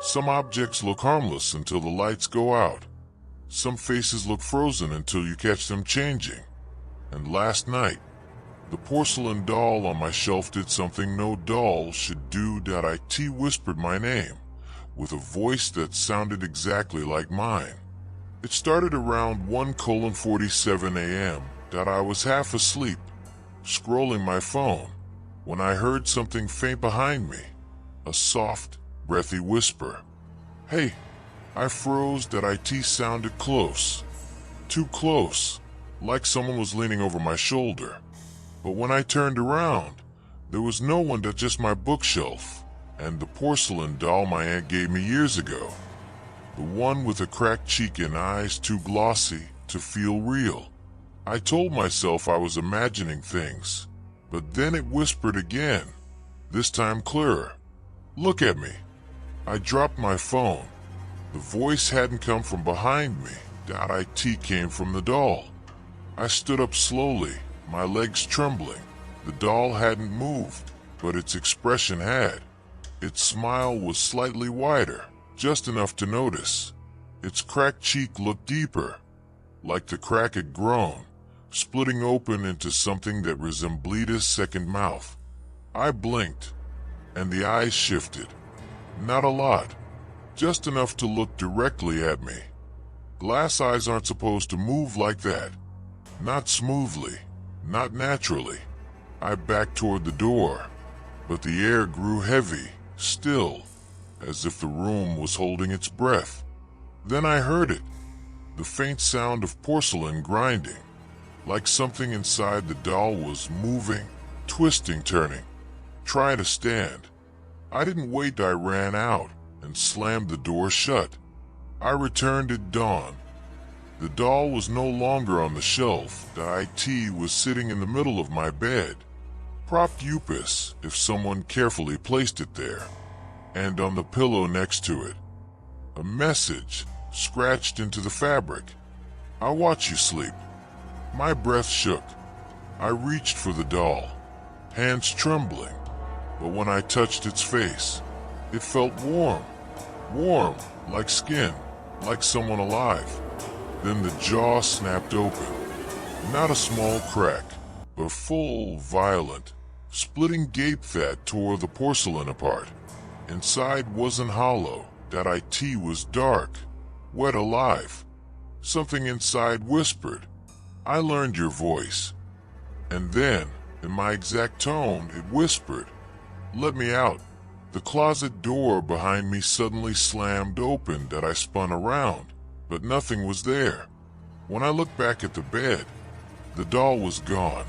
Some objects look harmless until the lights go out. Some faces look frozen until you catch them changing. And last night, the porcelain doll on my shelf did something no doll should do. It whispered my name, with a voice that sounded exactly like mine. It started around 1:47 a.m. I was half asleep, scrolling my phone, when I heard something faint behind me, a soft, breathy whisper. "Hey!" I froze. It sounded close. Too close, like someone was leaning over my shoulder. But when I turned around, there was no one, just my bookshelf, and the porcelain doll my aunt gave me years ago. The one with a cracked cheek and eyes too glossy to feel real. I told myself I was imagining things, but then it whispered again, this time clearer. "Look at me." I dropped my phone. The voice hadn't come from behind me. It came from the doll. I stood up slowly, my legs trembling. The doll hadn't moved, but its expression had. Its smile was slightly wider, just enough to notice. Its cracked cheek looked deeper, like the crack had grown, splitting open into something that resembled a second mouth. I blinked, and the eyes shifted. Not a lot, just enough to look directly at me. Glass eyes aren't supposed to move like that. Not smoothly, not naturally. I backed toward the door, but the air grew heavy, still, as if the room was holding its breath. Then I heard it, the faint sound of porcelain grinding, like something inside the doll was moving, twisting, turning. Try to stand. I didn't wait. I ran out and slammed the door shut. I returned at dawn. The doll was no longer on the shelf. It was sitting in the middle of my bed, propped up as if someone carefully placed it there, and on the pillow next to it, a message scratched into the fabric. "I watch you sleep." My breath shook. I reached for the doll, hands trembling, but when I touched its face, it felt warm, like skin, like someone alive. Then the jaw snapped open. Not a small crack, but full, violent, splitting gape that tore the porcelain apart. Inside wasn't hollow. It was dark, wet, alive. Something inside whispered, "I learned your voice." And then, in my exact tone, it whispered, "Let me out." The closet door behind me suddenly slammed open. I spun around, but nothing was there. When I looked back at the bed, the doll was gone.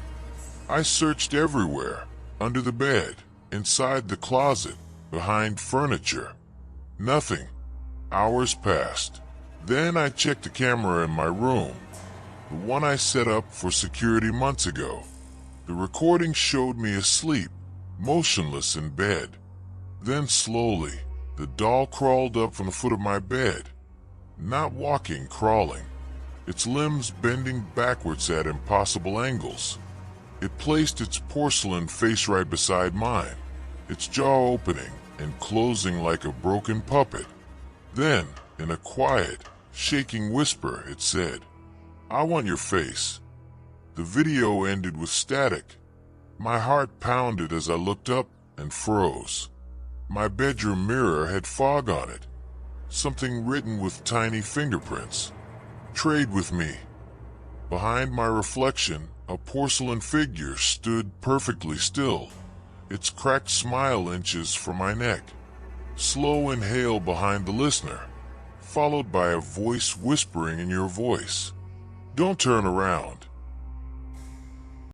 I searched everywhere, under the bed, inside the closet, behind furniture. Nothing. Hours passed. Then I checked the camera in my room, the one I set up for security months ago. The recording showed me asleep, motionless in bed. Then slowly, the doll crawled up from the foot of my bed. Not walking, crawling, its limbs bending backwards at impossible angles. It placed its porcelain face right beside mine, its jaw opening and closing like a broken puppet. Then, in a quiet, shaking whisper, it said, "I want your face." The video ended with static. My heart pounded as I looked up and froze. My bedroom mirror had fog on it. Something written with tiny fingerprints. "Trade with me." Behind my reflection, a porcelain figure stood perfectly still, its cracked smile inches from my neck. Slow inhale behind the listener, followed by a voice whispering in your voice, "Don't turn around."